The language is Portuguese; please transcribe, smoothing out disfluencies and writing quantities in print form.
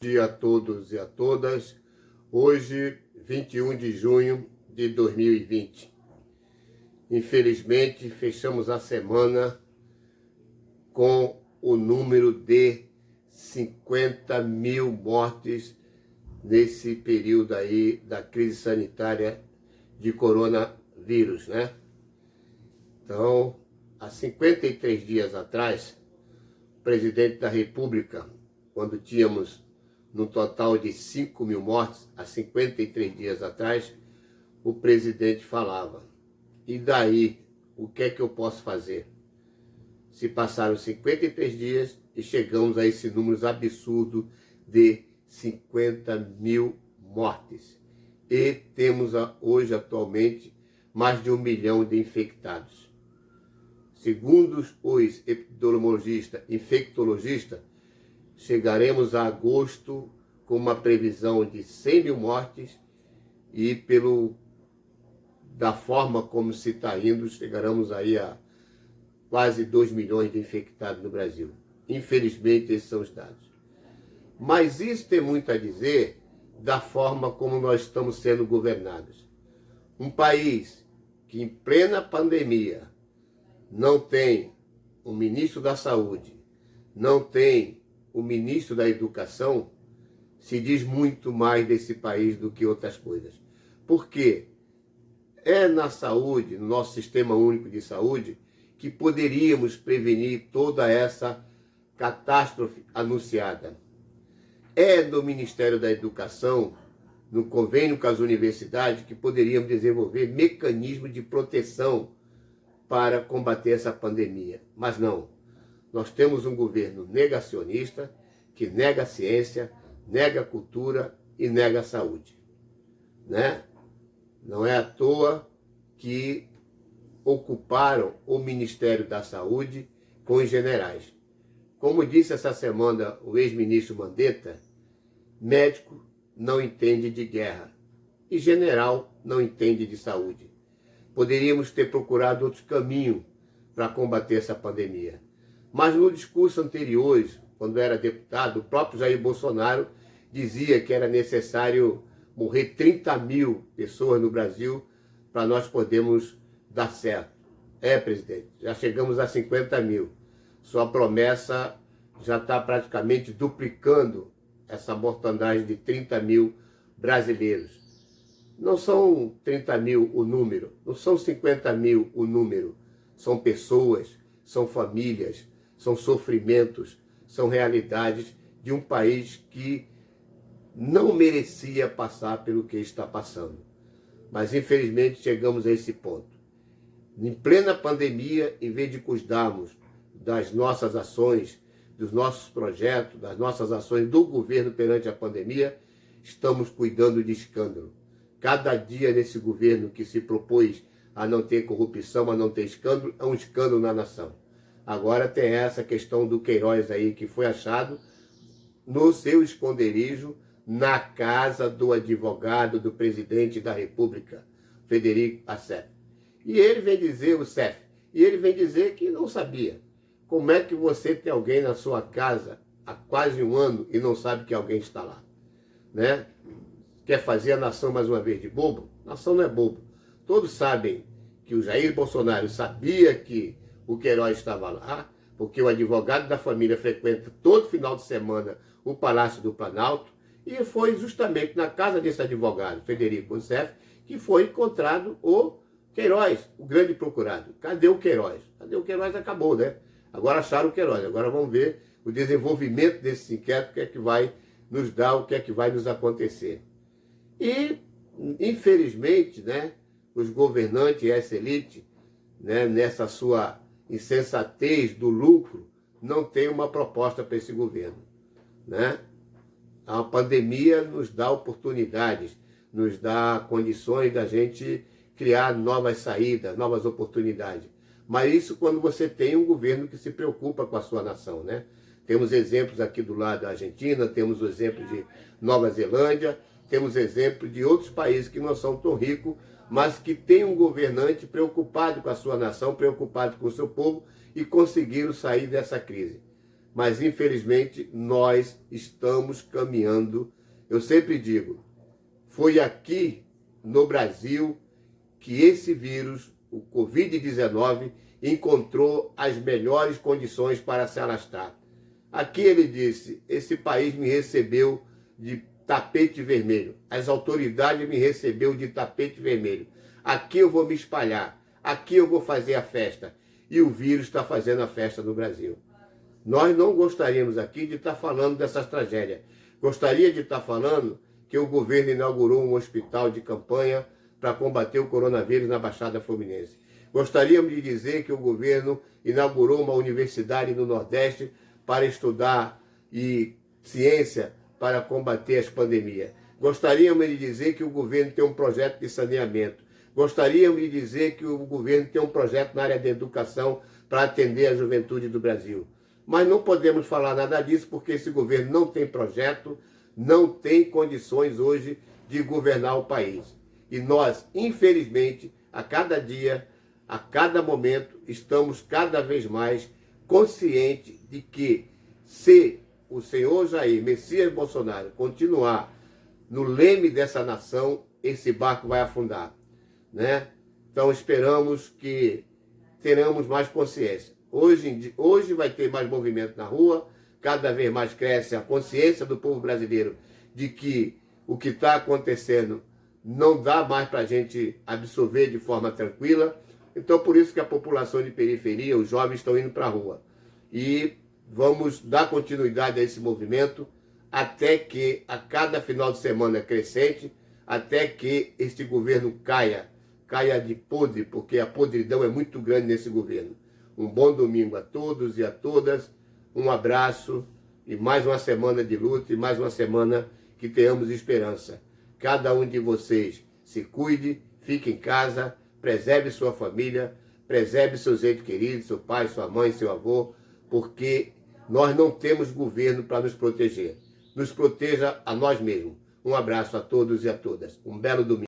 Dia a todos e a todas. Hoje, 21 de junho de 2020. Infelizmente, fechamos a semana com o número de 50 mil mortes nesse período aí da crise sanitária de coronavírus, né? Então, há 53 dias atrás, o presidente da República, quando tínhamos no total de 5 mil mortes, há 53 dias atrás, o presidente falava: e daí, o que é que eu posso fazer? Se passaram 53 dias e chegamos a esse número absurdo de 50 mil mortes. E temos hoje, atualmente, mais de 1 milhão de infectados. Segundo os epidemiologistas, infectologistas, chegaremos a agosto com uma previsão de 100 mil mortes e da forma como se está indo, chegaremos aí a quase 2 milhões de infectados no Brasil. Infelizmente, esses são os dados. Mas isso tem muito a dizer da forma como nós estamos sendo governados. Um país que em plena pandemia não tem um ministro da Saúde, não tem o ministro da Educação, se diz muito mais desse país do que outras coisas. Por quê? É na saúde, no nosso Sistema Único de Saúde, que poderíamos prevenir toda essa catástrofe anunciada. É no Ministério da Educação, no convênio com as universidades, que poderíamos desenvolver mecanismos de proteção para combater essa pandemia. Mas não. Nós temos um governo negacionista que nega a ciência, nega a cultura e nega a saúde, né? Não é à toa que ocuparam o Ministério da Saúde com os generais. Como disse essa semana o ex-ministro Mandetta, médico não entende de guerra e general não entende de saúde. Poderíamos ter procurado outros caminhos para combater essa pandemia. Mas no discurso anterior, quando era deputado, o próprio Jair Bolsonaro dizia que era necessário morrer 30 mil pessoas no Brasil para nós podermos dar certo. Presidente, já chegamos a 50 mil. Sua promessa já está praticamente duplicando essa mortandade de 30 mil brasileiros. Não são 30 mil o número, não são 50 mil o número. São pessoas, são famílias, são sofrimentos, são realidades de um país que não merecia passar pelo que está passando. Mas, infelizmente, chegamos a esse ponto. Em plena pandemia, em vez de cuidarmos das nossas ações, dos nossos projetos, das nossas ações do governo perante a pandemia, estamos cuidando de escândalo. Cada dia nesse governo que se propôs a não ter corrupção, a não ter escândalo, é um escândalo na nação. Agora tem essa questão do Queiroz aí, que foi achado no seu esconderijo, na casa do advogado do presidente da República, Frederico Assef. E ele vem dizer, o Cef, e ele vem dizer que não sabia. Como é que você tem alguém na sua casa há quase um ano e não sabe que alguém está lá? Né? Quer fazer a nação mais uma vez de bobo? A nação não é bobo. Todos sabem que o Jair Bolsonaro sabia que o Queiroz estava lá, porque o advogado da família frequenta todo final de semana o Palácio do Planalto, e foi justamente na casa desse advogado, Frederico Assef, que foi encontrado o Queiroz, o grande procurado. Cadê o Queiroz? Cadê o Queiroz? Acabou, né? Agora acharam o Queiroz. Agora vamos ver o desenvolvimento desse inquérito, o que é que vai nos dar, o que é que vai nos acontecer. E, infelizmente, né, os governantes e essa elite, né, nessa sua insensatez do lucro, não tem uma proposta para esse governo, né? A pandemia nos dá oportunidades, nos dá condições da gente criar novas saídas, novas oportunidades. Mas isso quando você tem um governo que se preocupa com a sua nação, né? Temos exemplos aqui do lado da Argentina, temos o exemplo de Nova Zelândia, temos exemplos de outros países que não são tão ricos, mas que tem um governante preocupado com a sua nação, preocupado com o seu povo e conseguiram sair dessa crise. mas infelizmente nós estamos caminhando. Eu sempre digo, foi aqui no Brasil que esse vírus, o Covid-19, encontrou as melhores condições para se alastrar. Aqui ele disse, esse país me recebeu de tapete vermelho, as autoridades me recebeu de tapete vermelho. Aqui eu vou me espalhar, aqui eu vou fazer a festa. E o vírus está fazendo a festa no Brasil. Nós não gostaríamos aqui de estar falando dessas tragédias. Gostaria de estar falando que o governo inaugurou um hospital de campanha para combater o coronavírus na Baixada Fluminense. Gostaríamos de dizer que o governo inaugurou uma universidade no Nordeste para estudar ciência para combater as pandemias. Gostaríamos de dizer que o governo tem um projeto de saneamento. Gostaríamos de dizer que o governo tem um projeto na área da educação para atender a juventude do Brasil. Mas não podemos falar nada disso porque esse governo não tem projeto, não tem condições hoje de governar o país. E nós, infelizmente, a cada dia, a cada momento, estamos cada vez mais conscientes de que se o senhor Jair Messias Bolsonaro continuar no leme dessa nação, esse barco vai afundar, né? Então esperamos que tenhamos mais consciência. Hoje vai ter mais movimento na rua, cada vez mais cresce a consciência do povo brasileiro de que o que está acontecendo não dá mais para a gente absorver de forma tranquila. Então por isso que a população de periferia, os jovens estão indo para a rua. E vamos dar continuidade a esse movimento até que a cada final de semana crescente, até que este governo caia de podre, porque a podridão é muito grande nesse governo. Um bom domingo a todos e a todas, um abraço e mais uma semana de luta e mais uma semana que tenhamos esperança. Cada um de vocês se cuide, fique em casa, preserve sua família, preserve seus entes queridos, seu pai, sua mãe, seu avô, porque nós não temos governo para nos proteger. Nos proteja a nós mesmos. Um abraço a todos e a todas. Um belo domingo.